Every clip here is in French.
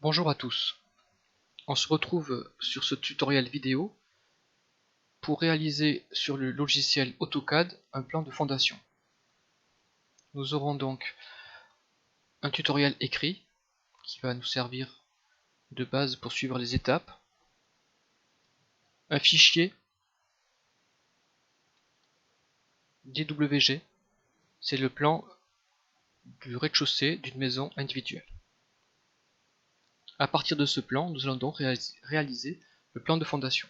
Bonjour à tous, on se retrouve sur ce tutoriel vidéo pour réaliser sur le logiciel AutoCAD un plan de fondation. Nous aurons donc un tutoriel écrit qui va nous servir de base pour suivre les étapes, un fichier DWG, c'est le plan du rez-de-chaussée d'une maison individuelle. À partir de ce plan, nous allons donc réaliser le plan de fondation.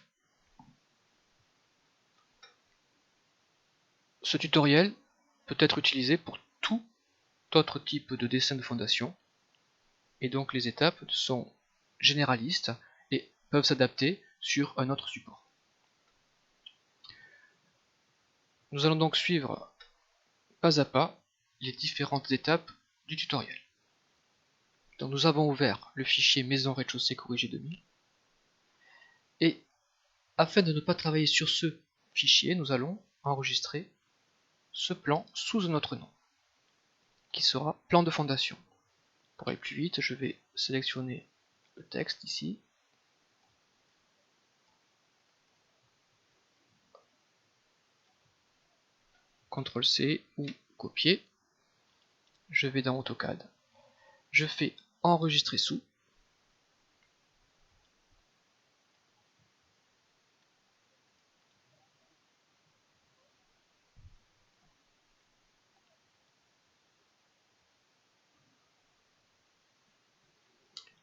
Ce tutoriel peut être utilisé pour tout autre type de dessin de fondation, et donc les étapes sont généralistes et peuvent s'adapter sur un autre support. Nous allons donc suivre pas à pas les différentes étapes du tutoriel. Donc nous avons ouvert le fichier maison rez-de-chaussée corrigé 2000, et afin de ne pas travailler sur ce fichier, nous allons enregistrer ce plan sous un autre nom, qui sera plan de fondation. Pour aller plus vite, je vais sélectionner le texte ici, CTRL-C ou copier, je vais dans AutoCAD, je fais enregistrer sous,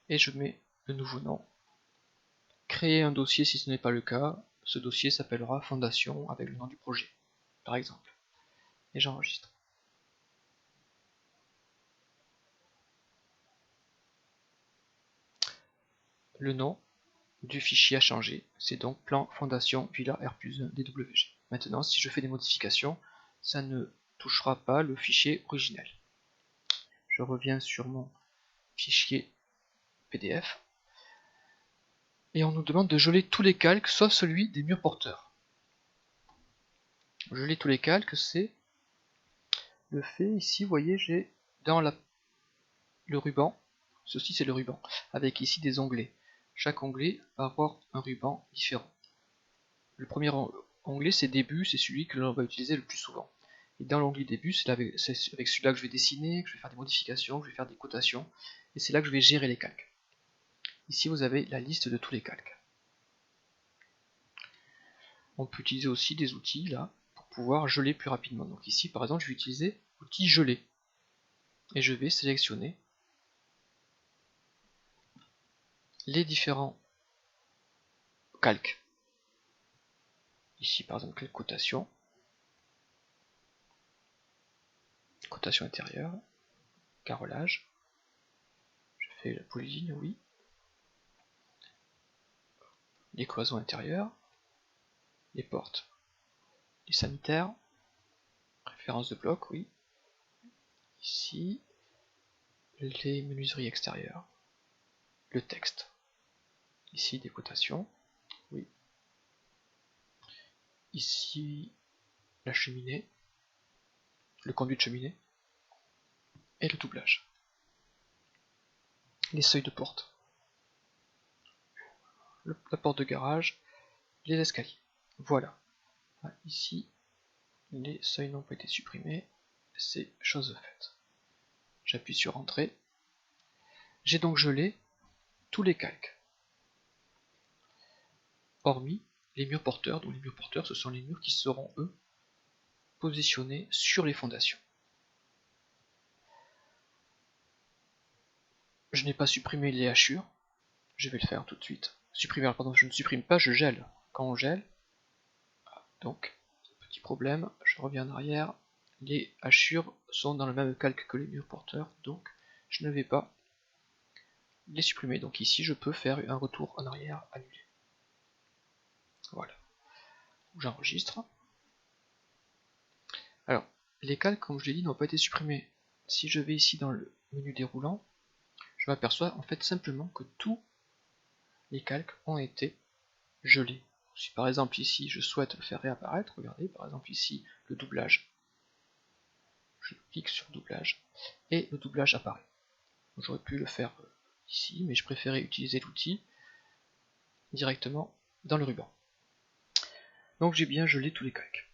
et je mets le nouveau nom. Créer un dossier si ce n'est pas le cas, ce dossier s'appellera fondation avec le nom du projet, par exemple. Et j'enregistre. Le nom du fichier a changé, c'est donc plan fondation villa R+1 DWG. Maintenant, si je fais des modifications, ça ne touchera pas le fichier originel. Je reviens sur mon fichier PDF, et on nous demande de geler tous les calques sauf celui des murs porteurs. Geler tous les calques, c'est le fait ici, vous voyez, j'ai dans le ruban, ceci c'est le ruban, avec ici des onglets. Chaque onglet va avoir un ruban différent. Le premier onglet c'est début, c'est celui que l'on va utiliser le plus souvent. Et dans l'onglet début, c'est avec celui-là que je vais dessiner, que je vais faire des modifications, que je vais faire des cotations, et c'est là que je vais gérer les calques. Ici vous avez la liste de tous les calques. On peut utiliser aussi des outils là pour pouvoir geler plus rapidement. Donc ici par exemple je vais utiliser l'outil geler, et je vais sélectionner les différents calques. Ici par exemple cotation intérieure, carrelage, je fais la polyligne, oui, les cloisons intérieures, les portes, les sanitaires, référence de bloc, oui, ici, les menuiseries extérieures, le texte, ici des cotations, oui, ici la cheminée, le conduit de cheminée, et le doublage, les seuils de porte, la porte de garage, les escaliers. Voilà. Ici, les seuils n'ont pas été supprimés, c'est chose faite. J'appuie sur Entrée. J'ai donc gelé tous les calques, hormis les murs porteurs. Donc les murs porteurs, ce sont les murs qui seront, eux, positionnés sur les fondations. Je n'ai pas supprimé les hachures, je vais le faire tout de suite. Supprimer, pardon, je ne supprime pas, je gèle. Quand on gèle, donc, petit problème, je reviens en arrière, les hachures sont dans le même calque que les murs porteurs, donc je ne vais pas les supprimer. Donc ici, je peux faire un retour en arrière annulé. Voilà. J'enregistre. Alors, les calques, comme je l'ai dit, n'ont pas été supprimés. Si je vais ici dans le menu déroulant, je m'aperçois en fait simplement que tous les calques ont été gelés. Si par exemple ici je souhaite le faire réapparaître, regardez par exemple ici le doublage, je clique sur doublage et le doublage apparaît. J'aurais pu le faire ici, mais je préférais utiliser l'outil directement dans le ruban. Donc j'ai bien gelé tous les calques.